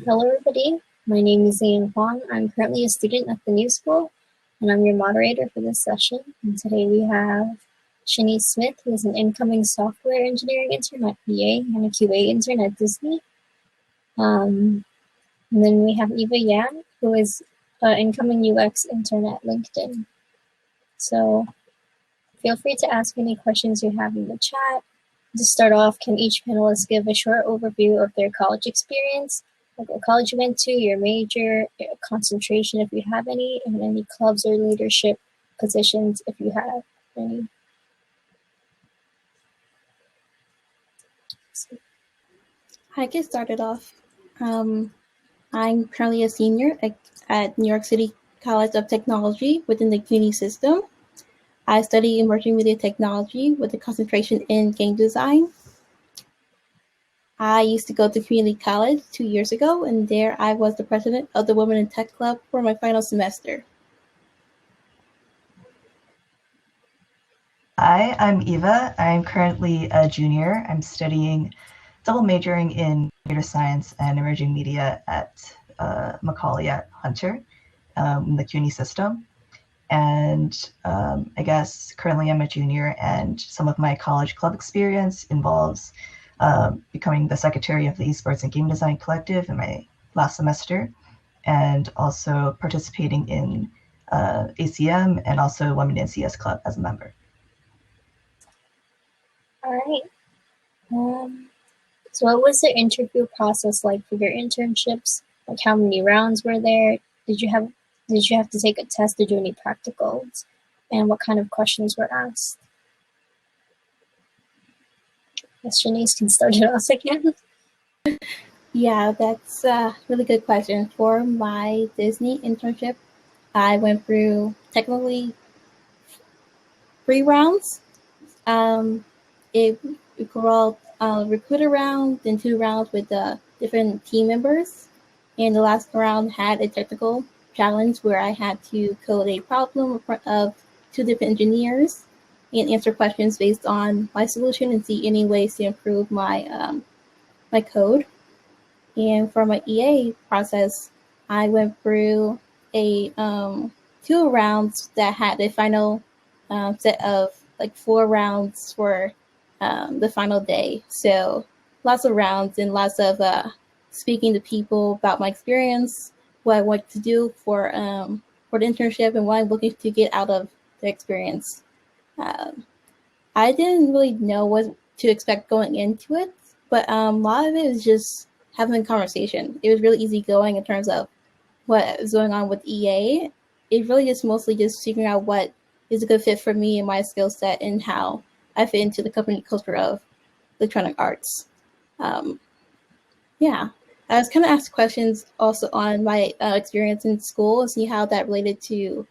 Hello, everybody. My name is Ian Huang. I'm currently a student at the New School, and I'm your moderator for this session. And today we have Shanice Smith, who is an incoming software engineering intern at EA and a QA intern at Disney. And then we have Eva Yan, who is an incoming UX intern at LinkedIn. So feel free to ask any questions you have in the chat. To start off, can each panelist give a short overview of their college experience, like what college you went to, your major, your concentration if you have any, and any clubs or leadership positions if you have any? I get started off. I'm currently a senior at New York City College of Technology within the CUNY system. I study emerging media technology with a concentration in game design. I used to go to community college 2 years ago, and there I was the president of the Women in Tech Club for my final semester. Hi, I'm Eva. I'm currently a junior. I'm studying double majoring in computer science and emerging media at Macaulay at Hunter in the CUNY system. And I guess currently I'm a junior, and some of my college club experience involves becoming the secretary of the esports and game design collective in my last semester, and also participating in ACM and also Women in CS Club as a member. All right. So what was the interview process like for your internships? Like how many rounds were there? Did you have to take a test to do any practicals? And what kind of questions were asked? Yes, Shanice can start it off again. Yeah, that's a really good question. For my Disney internship, I went through technically 3 rounds. It called recruiter round, then 2 rounds with different team members. And the last round had a technical challenge where I had to code a problem in front of 2 different engineers and answer questions based on my solution and see any ways to improve my my code. And for my EA process, I went through a 2 rounds that had a final set of like 4 rounds for the final day. So lots of rounds and lots of speaking to people about my experience, what I want to do for the internship, and what I'm looking to get out of the experience. I didn't really know what to expect going into it, but a lot of it was just having a conversation. It was really easy going in terms of what is going on with EA. It really just mostly just figuring out what is a good fit for me and my skill set and how I fit into the company culture of Electronic Arts. Yeah, I was kind of asked questions also on my experience in school and see how that related to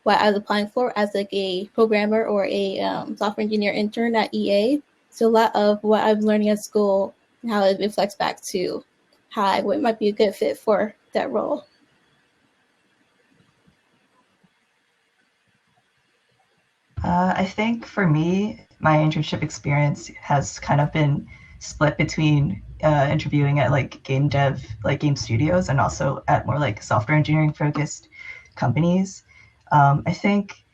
what I was applying for as like a programmer or a software engineer intern at EA. So a lot of what I'm learning at school and how it reflects back to how I might be a good fit for that role. I think for me, my internship experience has kind of been split between interviewing at like game dev, like game studios, and also at more like software engineering focused companies. I think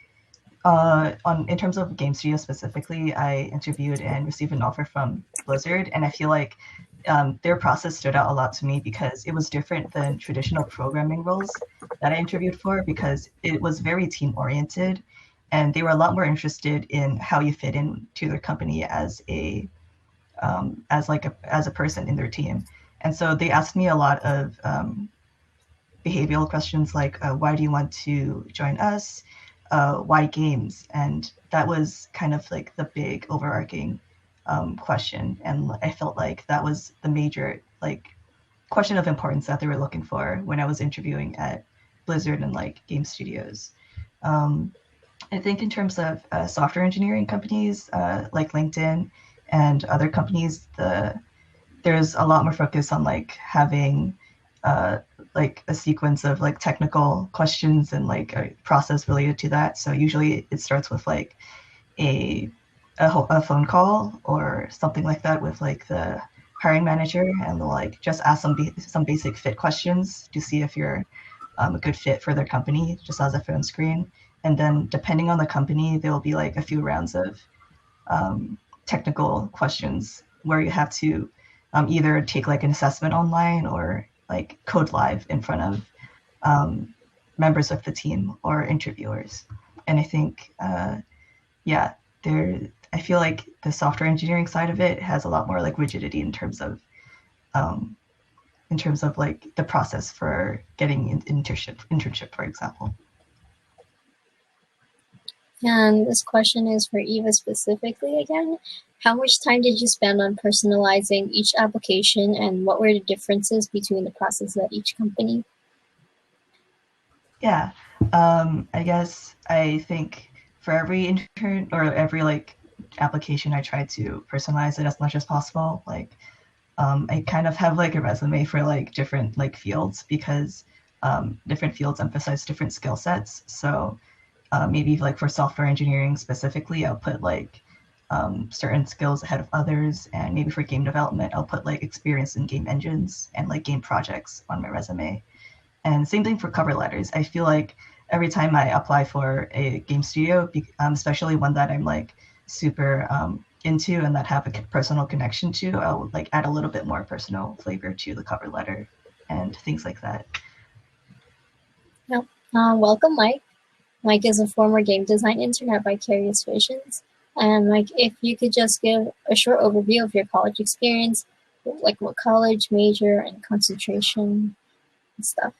in terms of game studio specifically, I interviewed and received an offer from Blizzard, and I feel like their process stood out a lot to me because it was different than traditional programming roles that I interviewed for, because it was very team oriented, and they were a lot more interested in how you fit into their company as a person in their team. And so they asked me a lot of behavioral questions like, why do you want to join us? Why games? And that was kind of like the big overarching question. And I felt like that was the major like question of importance that they were looking for when I was interviewing at Blizzard and like game studios. I think in terms of software engineering companies like LinkedIn and other companies, there's a lot more focus on like having like a sequence of like technical questions and like a process related to that. So usually it starts with like a phone call or something like that with like the hiring manager, and they'll like just ask some basic fit questions to see if you're a good fit for their company, just as a phone screen. And then depending on the company, there will be like a few rounds of technical questions where you have to either take like an assessment online or like code live in front of members of the team or interviewers. And I think, I feel like the software engineering side of it has a lot more like rigidity in terms of like the process for getting an internship, for example. And this question is for Eva specifically again. How much time did you spend on personalizing each application, and what were the differences between the process at each company? Yeah, I guess I think for every intern or every like application, I try to personalize it as much as possible. Like, I kind of have like a resume for like different like fields because different fields emphasize different skill sets. So maybe like for software engineering specifically, I'll put like certain skills ahead of others, and maybe for game development, I'll put like experience in game engines and like game projects on my resume. And same thing for cover letters. I feel like every time I apply for a game studio, especially one that I'm like super into and that have a personal connection to, I'll like add a little bit more personal flavor to the cover letter and things like that. Yep. Welcome, Mike. Mike is a former game design intern at Vicarious Visions. And Mike, if you could just give a short overview of your college experience, like what college, major, and concentration and stuff.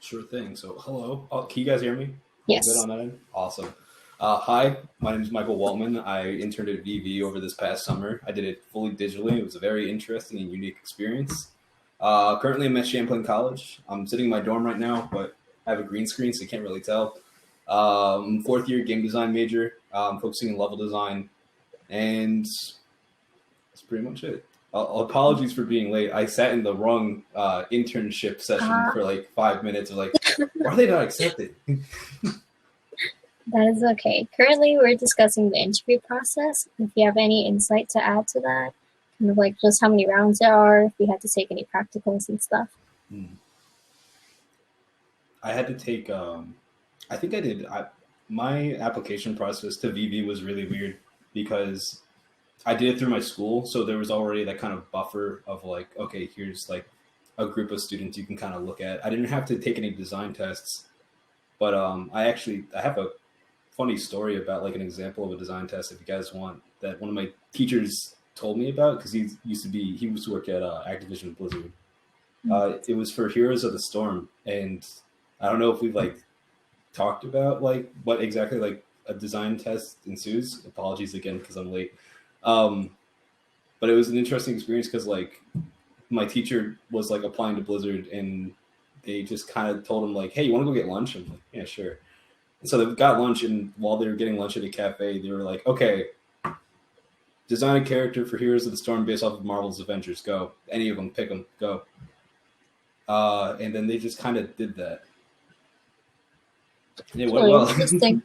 Sure thing. So, hello. Can you guys hear me? Yes. Good on that end? Awesome. Hi, my name is Michael Waltman. I interned at VV over this past summer. I did it fully digitally. It was a very interesting and unique experience. Currently, I'm at Champlain College. I'm sitting in my dorm right now, but I have a green screen, so you can't really tell. Fourth year game design major. I'm focusing on level design, and that's pretty much it. Apologies for being late. I sat in the wrong internship session for like 5 minutes. I was like, why are they not accepted? That is okay. Currently, we're discussing the interview process. If you have any insight to add to that, kind of like just how many rounds there are, if you had to take any practicals and stuff. I had to take, I think I did. My application process to VV was really weird because I did it through my school. So there was already that kind of buffer of like, okay, here's like a group of students you can kind of look at. I didn't have to take any design tests, but I have a funny story about like an example of a design test if you guys want, that one of my teachers told me about, because he used to work at Activision Blizzard. It was for Heroes of the Storm, and I don't know if we've like talked about like what exactly like a design test ensues. Apologies again because I'm late. But it was an interesting experience because like my teacher was like applying to Blizzard, and they just kind of told him like, hey, you want to go get lunch? I'm like, yeah, sure. And so they got lunch, and while they were getting lunch at a cafe, they were like, okay, design a character for Heroes of the Storm based off of Marvel's Avengers. Go. Any of them, pick them. Go. And then they just kind of did that. And it went well. Interesting.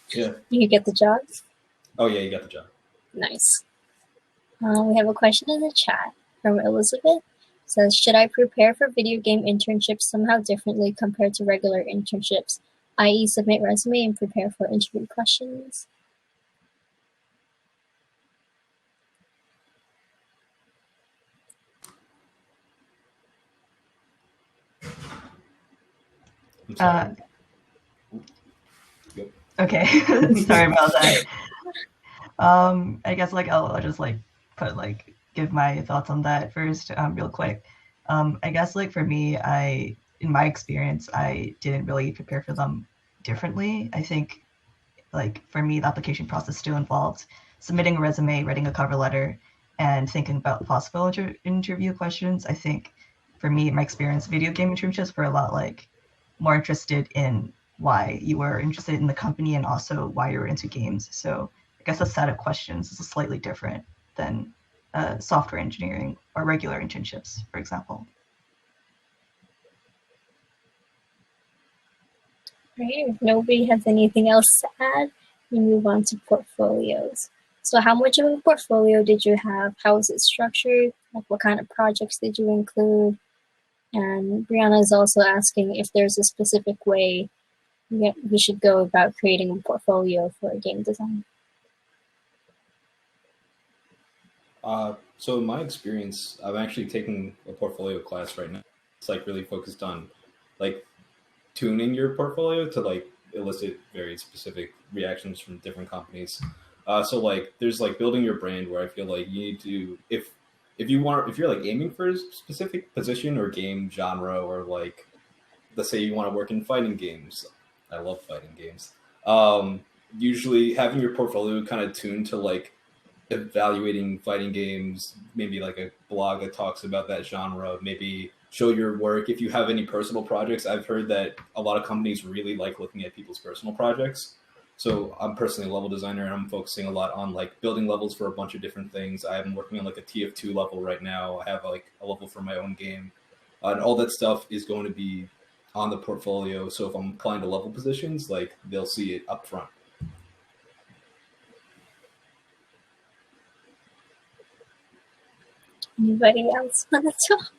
Yeah. You get the job? Oh, yeah, you got the job. Nice. We have a question in the chat from Elizabeth. It says, should I prepare for video game internships somehow differently compared to regular internships, i.e. submit resume and prepare for interview questions? Okay, sorry about that. I guess like I'll just like give my thoughts on that first, real quick. I guess like for me, in my experience, I didn't really prepare for them differently. I think like for me, the application process still involved submitting a resume, writing a cover letter, and thinking about possible interview questions. I think for me, my experience, video game internships were a lot like more interested in why you were interested in the company and also why you were into games. So I guess a set of questions is slightly different than software engineering or regular internships, for example. Right. If nobody has anything else to add, we move on to portfolios. So how much of a portfolio did you have? How was it structured? Like, what kind of projects did you include? And Brianna is also asking if there's a specific way we should go about creating a portfolio for game design. So in my experience, I'm actually taking a portfolio class right now. It's like really focused on like tuning your portfolio to like elicit very specific reactions from different companies. So like there's like building your brand where I feel like you need to if you're like aiming for a specific position or game genre, or like let's say you want to work in fighting games. I love fighting games. Usually having your portfolio kind of tuned to like evaluating fighting games, maybe like a blog that talks about that genre, maybe show your work. If you have any personal projects, I've heard that a lot of companies really like looking at people's personal projects. So I'm personally a level designer, and I'm focusing a lot on like building levels for a bunch of different things. I'm working on like a TF2 level right now. I have like a level for my own game, and all that stuff is going to be on the portfolio. So if I'm applying to level positions, like they'll see it up front. Anybody else want to talk?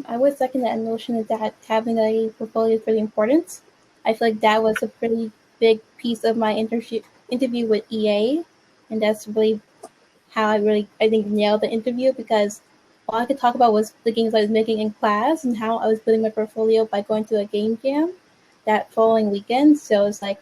I would second that notion that having a portfolio is really important. I feel like that was a pretty big piece of my interview with EA, and that's really how I think nailed the interview, because all I could talk about was the games I was making in class and how I was building my portfolio by going to a game jam that following weekend. So it's like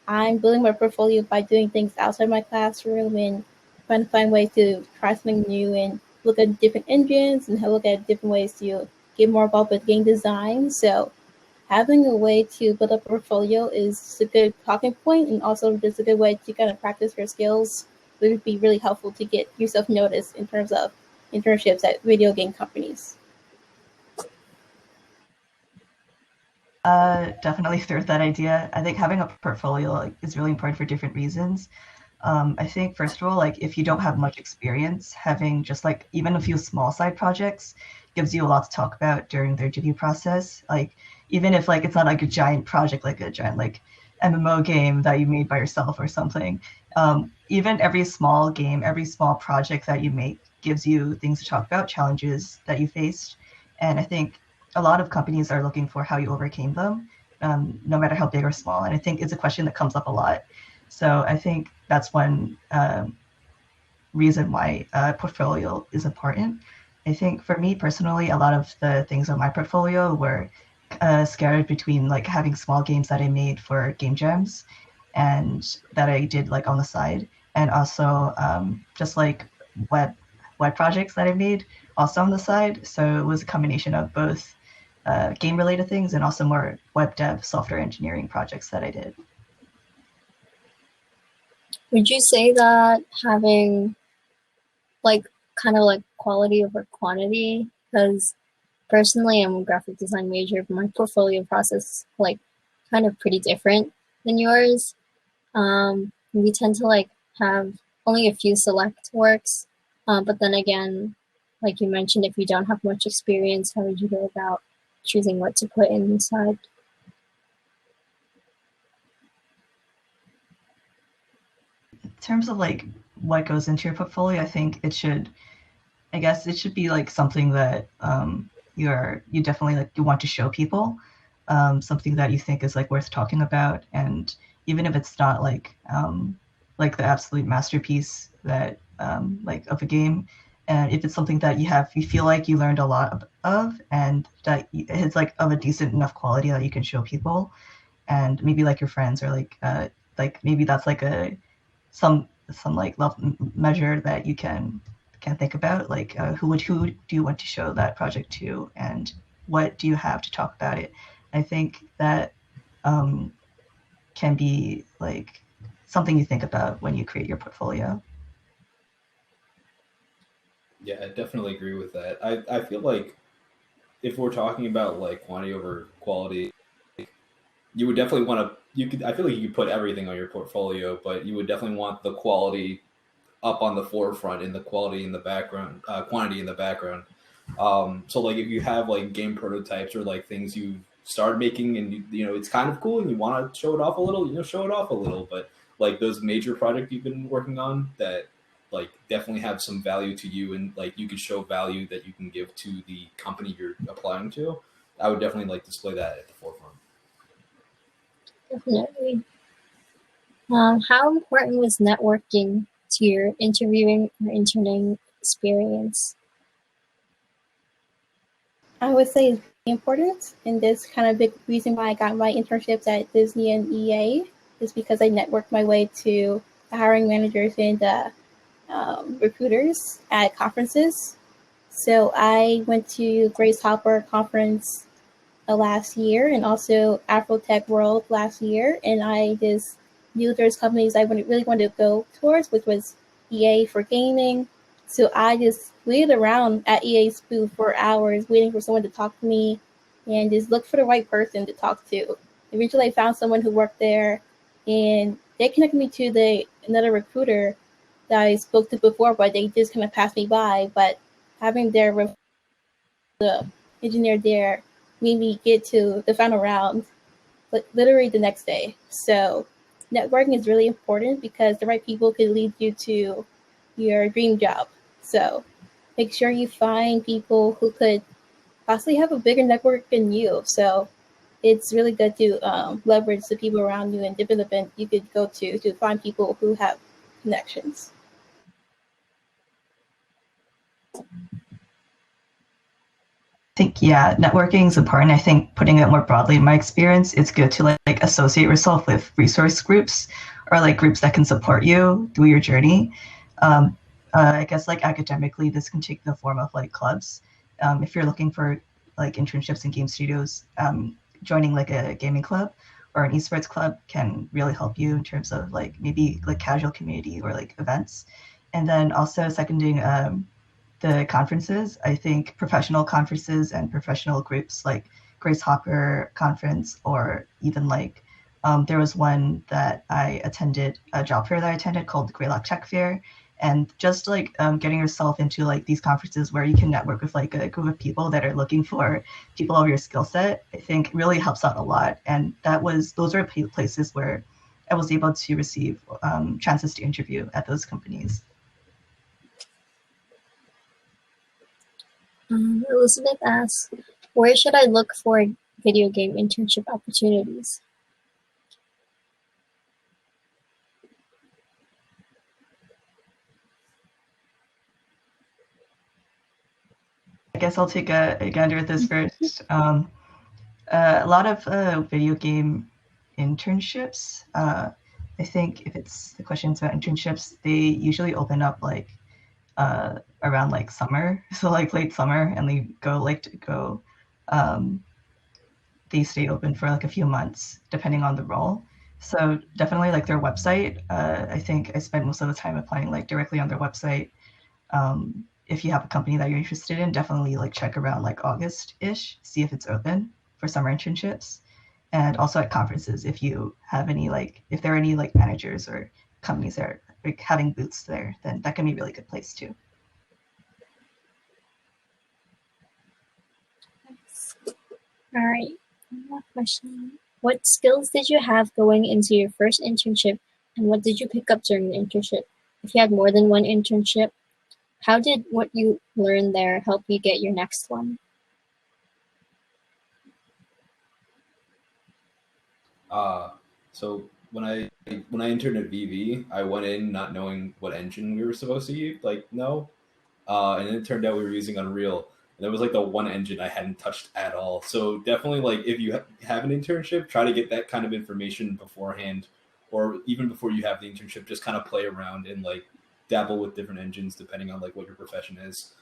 I'm building my portfolio by doing things outside my classroom and trying to find ways to try something new and look at different engines and look at different ways to get more involved with game design. So having a way to build a portfolio is a good talking point, and also just a good way to kind of practice your skills. It would be really helpful to get yourself noticed in terms of internships at video game companies. Definitely third that idea. I think having a portfolio like is really important for different reasons. I think first of all, like if you don't have much experience, having just like even a few small side projects gives you a lot to talk about during the interview process. Like even if like it's not like a giant project, like a giant like MMO game that you made by yourself or something. Even every small game, every small project that you make gives you things to talk about, challenges that you faced. And I think a lot of companies are looking for how you overcame them, no matter how big or small. And I think it's a question that comes up a lot. So I think that's one reason why portfolio is important. I think for me personally, a lot of the things on my portfolio were scattered between like having small games that I made for game jams and that I did like on the side, and also just like web projects that I made also on the side. So it was a combination of both game related things and also more web dev software engineering projects that I did. Would you say that having like kind of like quality over quantity? Because personally, I'm a graphic design major, but my portfolio process like kind of pretty different than yours. We tend to like have only a few select works, but then again, like you mentioned, if you don't have much experience, how would you go about choosing what to put inside? In terms of like what goes into your portfolio, I think it should be like something that you definitely like you want to show people, something that you think is like worth talking about, and even if it's not like the absolute masterpiece that like of a game, and if it's something that you feel like you learned a lot of, and that it's like of a decent enough quality that you can show people, and maybe like your friends, or like maybe that's like some like measure that you can think about, like who do you want to show that project to, and what do you have to talk about it. I think that can be like something you think about when you create your portfolio. Yeah, I definitely agree with that. I feel like if we're talking about like quantity over quality, you would definitely want to. I feel like you could put everything on your portfolio, but you would definitely want the quality up on the forefront and the quality in the background, quantity in the background. So like if you have like game prototypes or like things you started making and you know it's kind of cool and you want to show it off a little, show it off a little. But like those major projects you've been working on that like definitely have some value to you, and like you can show value that you can give to the company you're applying to, I would definitely like display that at the forefront. Definitely. How important was networking to your interviewing or interning experience? I would say it's really important, and this kind of big reason why I got my internships at Disney and EA is because I networked my way to the hiring managers and the recruiters at conferences. So I went to Grace Hopper conference last year, and also Afrotech World last year, and I just knew there's companies I really wanted to go towards, which was EA for gaming. So I just waited around at EA's booth for hours, waiting for someone to talk to me, and just look for the right person to talk to. Eventually, I found someone who worked there, and they connected me to another recruiter that I spoke to before, but they just kind of passed me by. But having the engineer there made me get to the final round literally the next day. So networking is really important because the right people can lead you to your dream job. So make sure you find people who could possibly have a bigger network than you. So it's really good to leverage the people around you and different events you could go to find people who have connections. I think, yeah, networking is important. I think putting it more broadly in my experience, it's good to like associate yourself with resource groups or like groups that can support you through your journey. I guess like academically, this can take the form of like clubs. If you're looking for like internships in game studios, joining like a gaming club or an esports club can really help you in terms of like maybe like casual community or like events. And then also seconding the conferences. I think professional conferences and professional groups like Grace Hopper conference, or even like there was one that I attended, a job fair that I attended called the Cornell Tech Fair. And just like getting yourself into like these conferences where you can network with like a group of people that are looking for people of your skill set, I think really helps out a lot. And those are places where I was able to receive chances to interview at those companies. Elizabeth asks, where should I look for video game internship opportunities? I guess I'll take a gander at this first. A lot of video game internships. I think if it's the questions about internships, they usually open up like around like summer, so like late summer, and they stay open for like a few months depending on the role. So definitely like their website. I think I spent most of the time applying like directly on their website. If you have a company that you're interested in, definitely like check around like August-ish, see if it's open for summer internships. And also at conferences, if you have any if there are any like managers or companies that are like having booths there, then that can be a really good place too. All right, one more question. What skills did you have going into your first internship, and what did you pick up during the internship? If you had more than one internship, how did what you learned there help you get your next one? So when I interned at VV, I went in not knowing what engine we were supposed to know, and it turned out we were using Unreal. And that was like the one engine I hadn't touched at all. So definitely, like if you have an internship, try to get that kind of information beforehand, or even before you have the internship. Just kind of play around and like dabble with different engines depending on like what your profession is.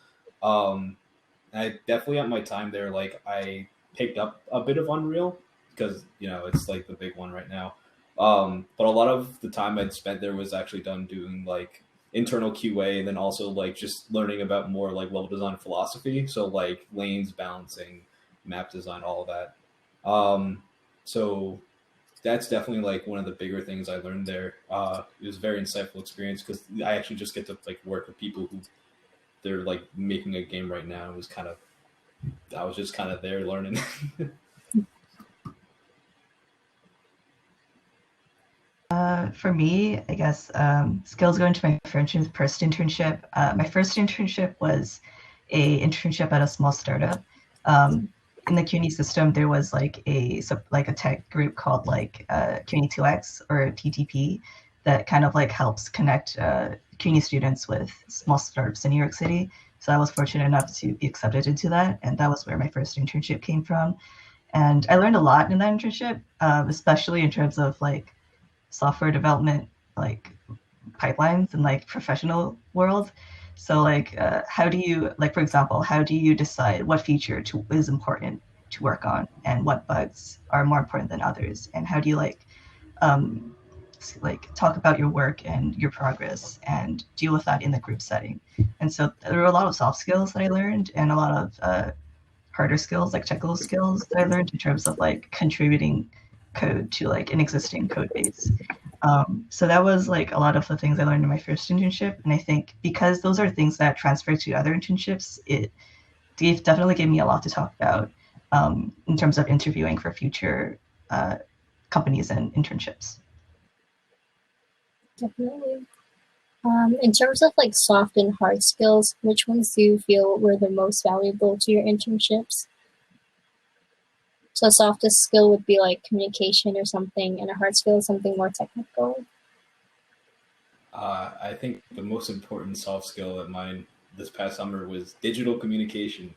I definitely at my time there, like I picked up a bit of Unreal because it's like the big one right now. But a lot of the time I'd spent there was actually done doing like internal QA, and then also like just learning about more like level design philosophy. So like lanes balancing, map design, all of that. So that's definitely like one of the bigger things I learned there. It was a very insightful experience because I actually just get to like work with people who they're like making a game right now. I was just kind of there learning. For me, I guess skills go into my first internship. My first internship was a internship at a small startup. In the CUNY system, there was like a tech group called like CUNY 2X or TTP that kind of like helps connect CUNY students with small startups in New York City. So I was fortunate enough to be accepted into that, and that was where my first internship came from. And I learned a lot in that internship, especially in terms of like software development, like pipelines and like professional world. So like, how do you, like, for example, how do you decide what feature is important to work on and what bugs are more important than others? And how do you um, talk about your work and your progress and deal with that in the group setting? And so there were a lot of soft skills that I learned and a lot of harder skills, like technical skills that I learned in terms of like contributing code to like an existing code base. So that was like a lot of the things I learned in my first internship. And I think because those are things that transfer to other internships, it definitely gave me a lot to talk about in terms of interviewing for future companies and internships. Definitely. In terms of like soft and hard skills, which ones do you feel were the most valuable to your internships? So softest skill would be like communication or something, and a hard skill is something more technical. I think the most important soft skill of mine this past summer was digital communication.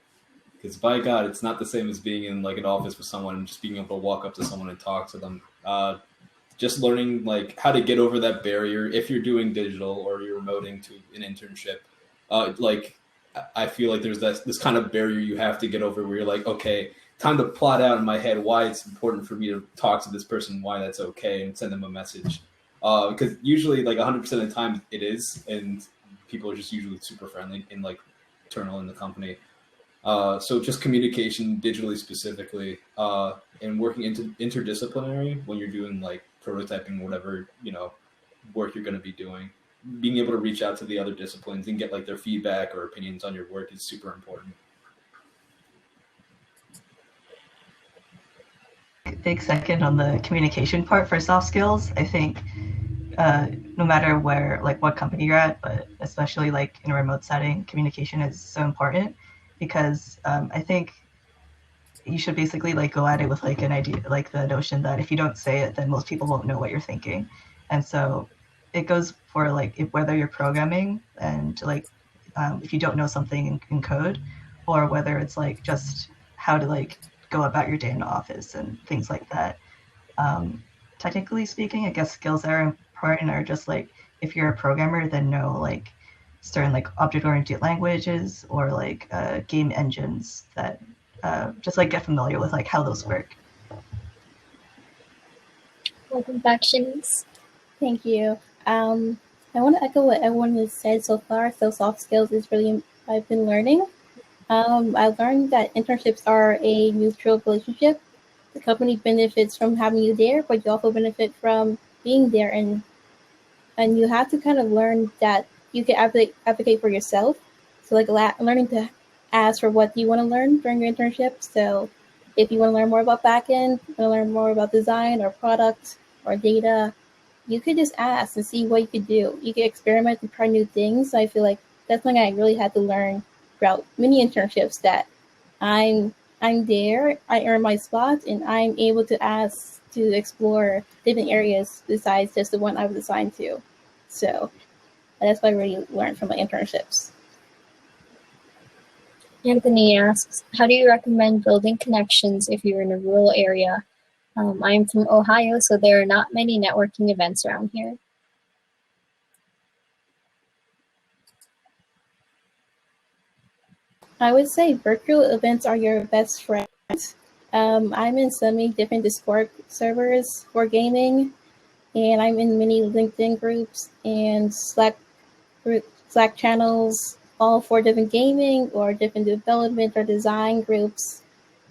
Because by God, it's not the same as being in like an office with someone and just being able to walk up to someone and talk to them. Just learning like how to get over that barrier if you're doing digital or you're remoting to an internship. Like I feel like there's this kind of barrier you have to get over where you're like, okay, time to plot out in my head why it's important for me to talk to this person, why that's okay, and send them a message. Because usually like 100% of the time it is, and people are just usually super friendly and like internal in the company. So just communication digitally specifically, and working interdisciplinary when you're doing like prototyping, whatever, work you're going to be doing, being able to reach out to the other disciplines and get like their feedback or opinions on your work is super important. Big second on the communication part for soft skills. I think no matter where, like what company you're at, but especially like in a remote setting, communication is so important because I think you should basically like go at it with like an idea, like the notion that if you don't say it, then most people won't know what you're thinking. And so it goes for like whether you're programming and like if you don't know something in code, or whether it's like just how to like go about your day in the office and things like that. Technically speaking, I guess skills that are important are just like if you're a programmer, then know like certain like object-oriented languages or like game engines that just like get familiar with like how those work. Welcome back, Shanice. Thank you. I want to echo what everyone has said so far. So soft skills is really I've been learning. I learned that internships are a mutual relationship. The company benefits from having you there, but you also benefit from being there, and you have to kind of learn that you can advocate for yourself. So like learning to ask for what you want to learn during your internship. So if you want to learn more about backend, you want to learn more about design or product or data, you could just ask and see what you could do. You could experiment and try new things. So I feel like that's something I really had to learn throughout many internships, that I'm there, I earn my spot, and I'm able to ask to explore different areas besides just the one I was assigned to. So that's what I really learned from my internships. Anthony asks, how do you recommend building connections if you're in a rural area? I'm from Ohio, so there are not many networking events around here. I would say virtual events are your best friend. I'm in so many different Discord servers for gaming, and I'm in many LinkedIn groups and Slack channels, all for different gaming or different development or design groups.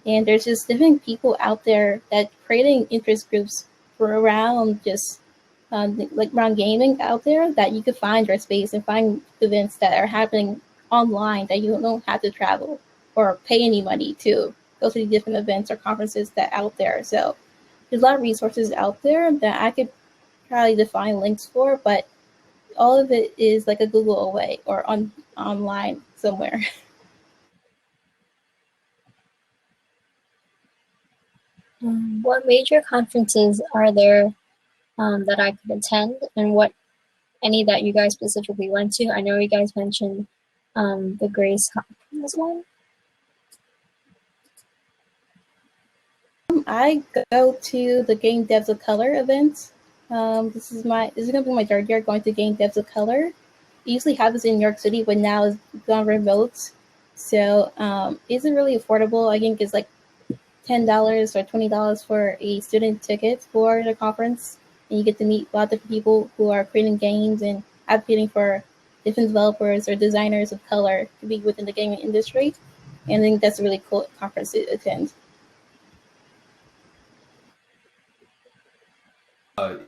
And there's just different people out there that creating interest groups for around just like around gaming out there, that you could find your space and find events that are happening online that you don't have to travel or pay any money to go to the different events or conferences that are out there. So there's a lot of resources out there that I could probably define links for, but all of it is like a Google away or online somewhere. What major conferences are there that I could attend, and what any that you guys specifically went to? I know you guys mentioned the Grace Hopkins one. I go to the Game Devs of Color events. This is gonna be my third year going to Game Devs of Color. It usually happens in New York City, but now it's gone remote. So isn't really affordable. I think it's like $10 or $20 for a student ticket for the conference, and you get to meet a lot of people who are creating games and advocating for different developers or designers of color to be within the gaming industry. And I think that's a really cool conference to attend.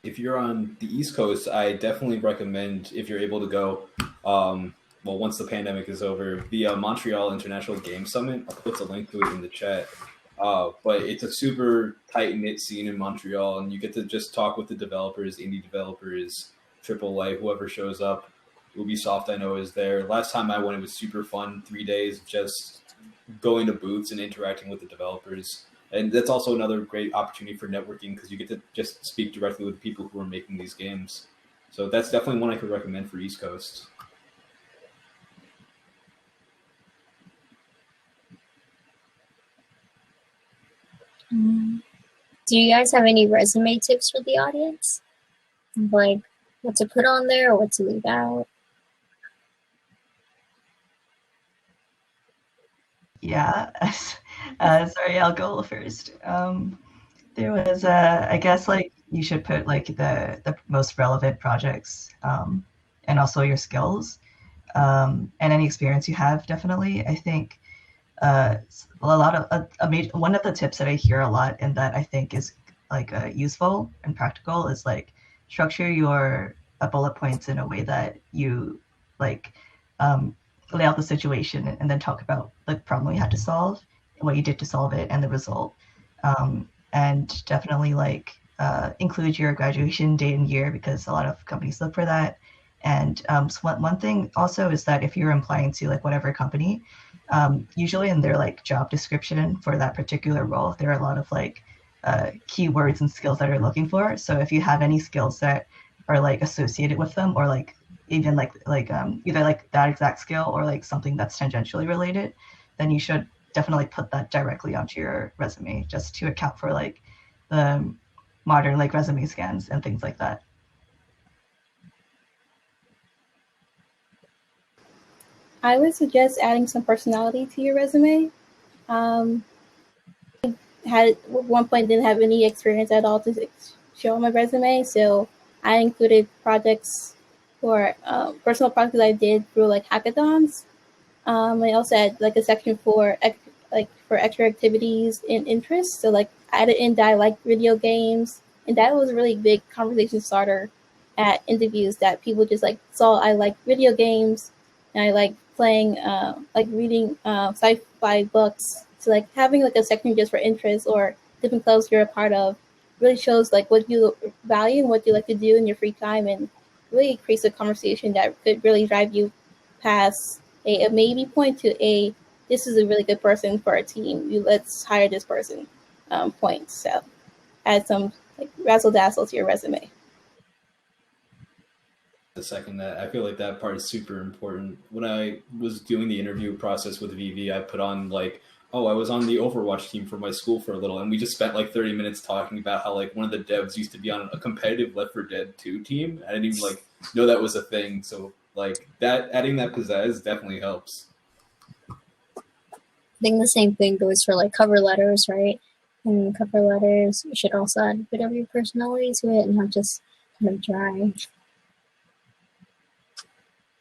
If you're on the East Coast, I definitely recommend, if you're able to go, well, once the pandemic is over, the Montreal International Game Summit. I'll put the link to it in the chat. But it's a super tight-knit scene in Montreal, and you get to just talk with the developers, indie developers, AAA, whoever shows up. Ubisoft, I know, is there. Last time I went, it was super fun. 3 days just going to booths and interacting with the developers. And that's also another great opportunity for networking because you get to just speak directly with people who are making these games. So that's definitely one I could recommend for East Coast. Do you guys have any resume tips for the audience? Like what to put on there or what to leave out? Yeah. Sorry, I'll go first. There was, I guess, like you should put like the most relevant projects, and also your skills, and any experience you have. Definitely, I think a lot of one of the tips that I hear a lot and that I think is like useful and practical is like structure your bullet points in a way that you like lay out the situation and then talk about the problem you had to solve, what you did to solve it, and the result. And definitely like include your graduation date and year because a lot of companies look for that. And so one thing also is that if you're applying to like whatever company, usually in their like job description for that particular role, there are a lot of like keywords and skills that they're looking for. So if you have any skills that are like associated with them or like even like either like that exact skill or like something that's tangentially related, then you should definitely put that directly onto your resume just to account for like the modern like resume scans and things like that. I would suggest adding some personality to your resume. Had at one point didn't have any experience at all to show on my resume, so I included projects for personal projects I did through like hackathons. I also had like a section for extra activities and interests. So like I added in that I like video games, and that was a really big conversation starter at interviews that people just like saw I like video games and I like playing like reading sci-fi books. So like having like a section just for interests or different clubs you're a part of really shows like what you value and what you like to do in your free time, and really creates a conversation that could really drive you past a maybe point to a this is a really good person for our team. Let's hire this person point. So add some like razzle dazzle to your resume. The second that I feel like that part is super important. When I was doing the interview process with VV, I put on like, oh, I was on the Overwatch team for my school for a little, and we just spent like 30 minutes talking about how like one of the devs used to be on a competitive Left 4 Dead 2 team. I didn't even like know that was a thing. So like that, adding that pizzazz definitely helps. I think the same thing goes for like cover letters, right? And cover letters, you should also add a bit of your personality to it and not just kind of dry.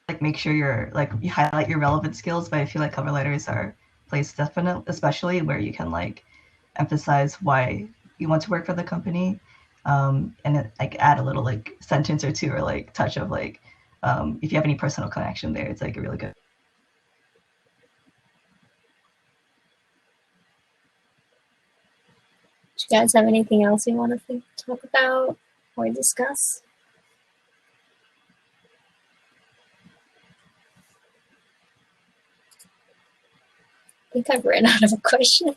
Like make sure you're like you highlight your relevant skills, but I feel like cover letters are placed definitely, especially where you can like emphasize why you want to work for the company, and it, like add a little like sentence or two or like touch of like if you have any personal connection there, it's like a really good. Do you guys have anything else you want to talk about or discuss? think I've ran out of questions.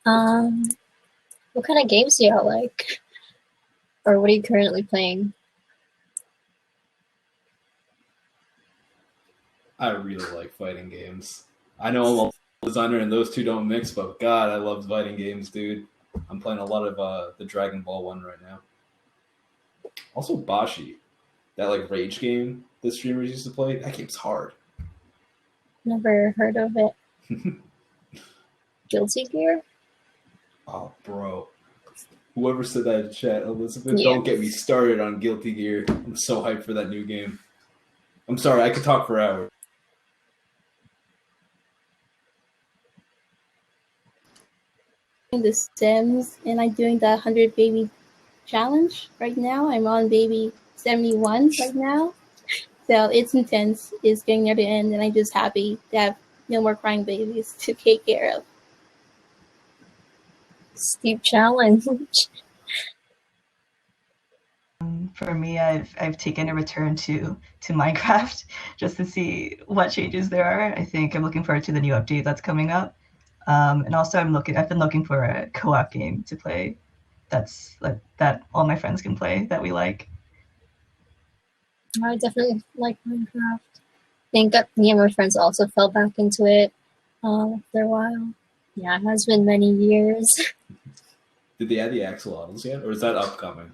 What kind of games do y'all like? Or what are you currently playing? I really like fighting games. I know I'm a designer and those two don't mix, but God, I love fighting games, dude. I'm playing a lot of the Dragon Ball one right now. Also Bashi, that like rage game the streamers used to play. That game's hard. Never heard of it. Guilty Gear? Oh, bro. Whoever said that in chat, Elizabeth, Yeah. don't get me started on Guilty Gear. I'm so hyped for that new game. I'm sorry, I could talk for hours. The Sims, and I'm doing the 100 baby challenge right now. I'm on baby 71 right now. So it's intense. It's getting near the end, and I'm just happy to have no more crying babies to take care of. Steep challenge. For me, I've taken a return to Minecraft just to see what changes there are. I think I'm looking forward to the new update that's coming up. And also I've been looking for a co-op game to play that's like that all my friends can play that we like. I definitely like Minecraft. I think me and my friends also fell back into it after a while. Yeah, it has been many years. Did they add the axolotls yet, or is that upcoming?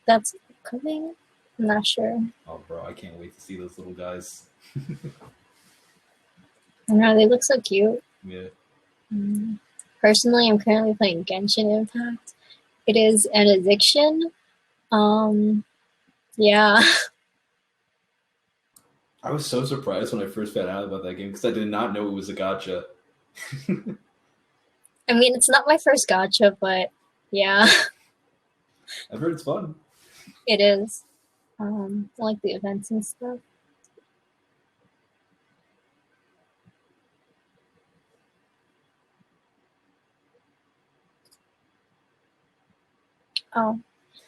That's coming? I'm not sure. Oh, bro, I can't wait to see those little guys. I know, they look so cute. Yeah. Personally, I'm currently playing Genshin Impact. It is an addiction. Yeah. I was so surprised when I first found out about that game because I did not know it was a gacha. I mean, it's not my first gacha, but yeah, I've heard it's fun. it is. I like the events and stuff. Oh,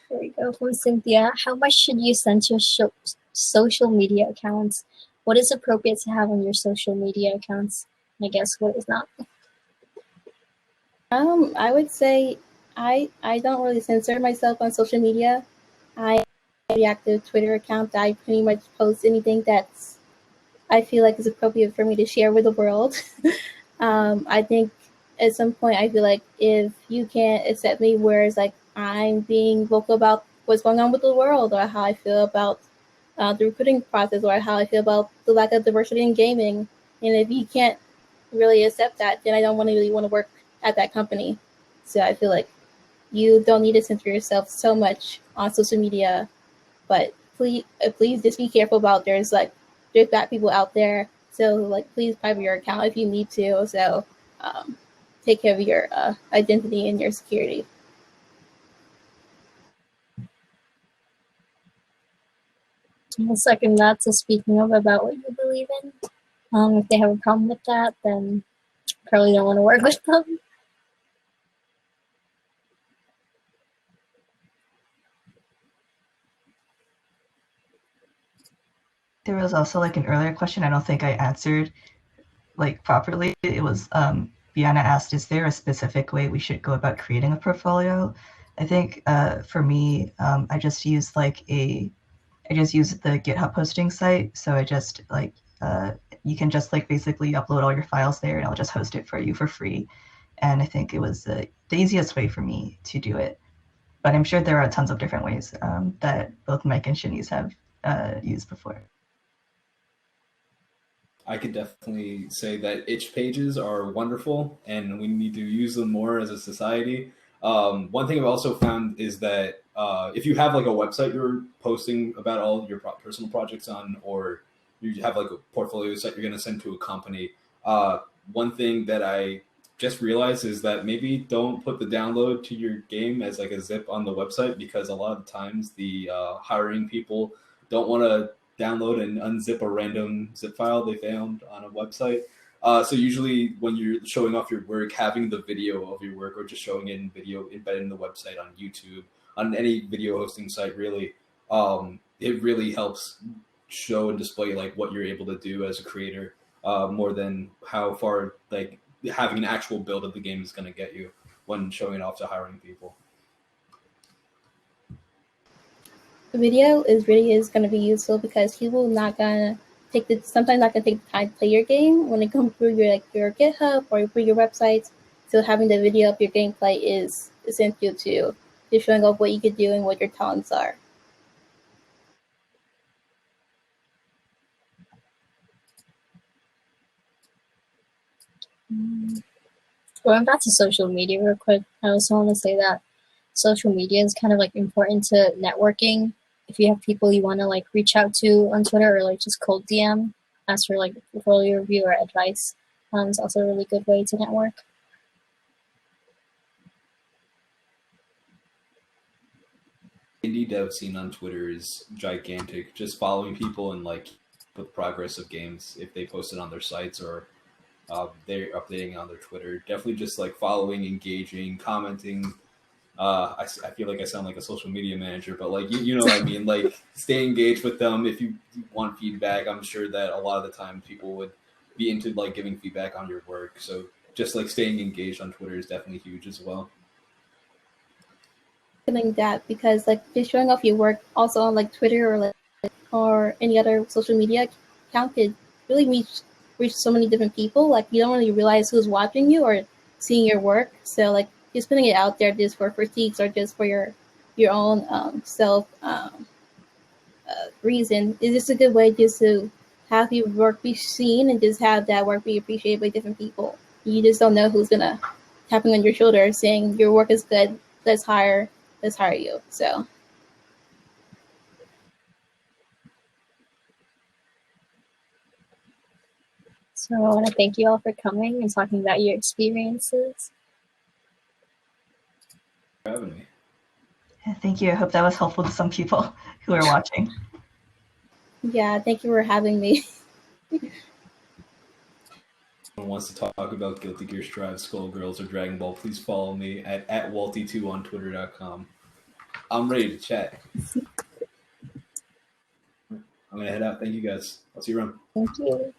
there we go. From Cynthia. How much should you send to your social media accounts? What is appropriate to have on your social media accounts? I guess what is not. I would say I don't really censor myself on social media. I have an active Twitter account that I pretty much post anything that's I feel like is appropriate for me to share with the world. I think at some point I feel like if you can't accept me where it's like I'm being vocal about what's going on with the world or how I feel about the recruiting process or how I feel about the lack of diversity in gaming, and if you can't really accept that, then I don't really want to work at that company. So I feel like you don't need to censor yourself so much on social media, but please just be careful about there's bad people out there. So like please private your account if you need to. So take care of your identity and your security. I'll second that. So speaking of about what you believe in, if they have a problem with that, then probably don't want to work with them. There was also like an earlier question I don't think I answered like properly. It was Bianna asked, is there a specific way we should go about creating a portfolio? I think for me, I just use the GitHub posting site. So I just you can just like basically upload all your files there and I'll just host it for you for free. And I think it was the easiest way for me to do it. But I'm sure there are tons of different ways that both Mike and Shanice have used before. I could definitely say that itch pages are wonderful and we need to use them more as a society. One thing I've also found is that if you have like a website you're posting about all your personal projects on, or you have like a portfolio site you're going to send to a company, one thing that I just realized is that maybe don't put the download to your game as like a zip on the website, because a lot of times the hiring people don't want to download and unzip a random zip file they found on a website. So usually when you're showing off your work, having the video of your work or just showing it in video embedded in the website on YouTube, on any video hosting site really, it really helps show and display like what you're able to do as a creator. more than how far like having an actual build of the game is going to get you when showing it off to hiring people. The video is going to be useful because people not going to sometimes not going to take the time to play your game when it comes through your GitHub or through your websites. So having the video of your gameplay is essential to showing off what you can do and what your talents are. Going back to social media real quick, I also want to say that social media is kind of like important to networking. If you have people you want to like reach out to on Twitter or like just cold DM, ask for like portfolio review or advice, it's also a really good way to network. Indie dev scene on Twitter is gigantic. Just following people and like the progress of games if they post it on their sites or they're updating on their Twitter. Definitely just like following, engaging, commenting. I feel like I sound like a social media manager, but like you know what I mean. Like stay engaged with them. If you want feedback, I'm sure that a lot of the time people would be into like giving feedback on your work. So just like staying engaged on Twitter is definitely huge as well. Feeling that because like just showing off your work also on like Twitter or any other social media account could really reach so many different people. Like you don't really realize who's watching you or seeing your work. So like just putting it out there just for critiques or just for your own self reason is just a good way just to have your work be seen and just have that work be appreciated by different people. You just don't know who's gonna tapping on your shoulder saying your work is good. Let's hire you. So I want to thank you all for coming and talking about your experiences. For having me. Thank you. I hope that was helpful to some people who are watching. Yeah, thank you for having me. Anyone wants to talk about Guilty Gear Strive, Skullgirls, or Dragon Ball, please follow me at Walty2 on Twitter.com. I'm ready to chat. I'm going to head out. Thank you guys. I'll see you around. Thank you.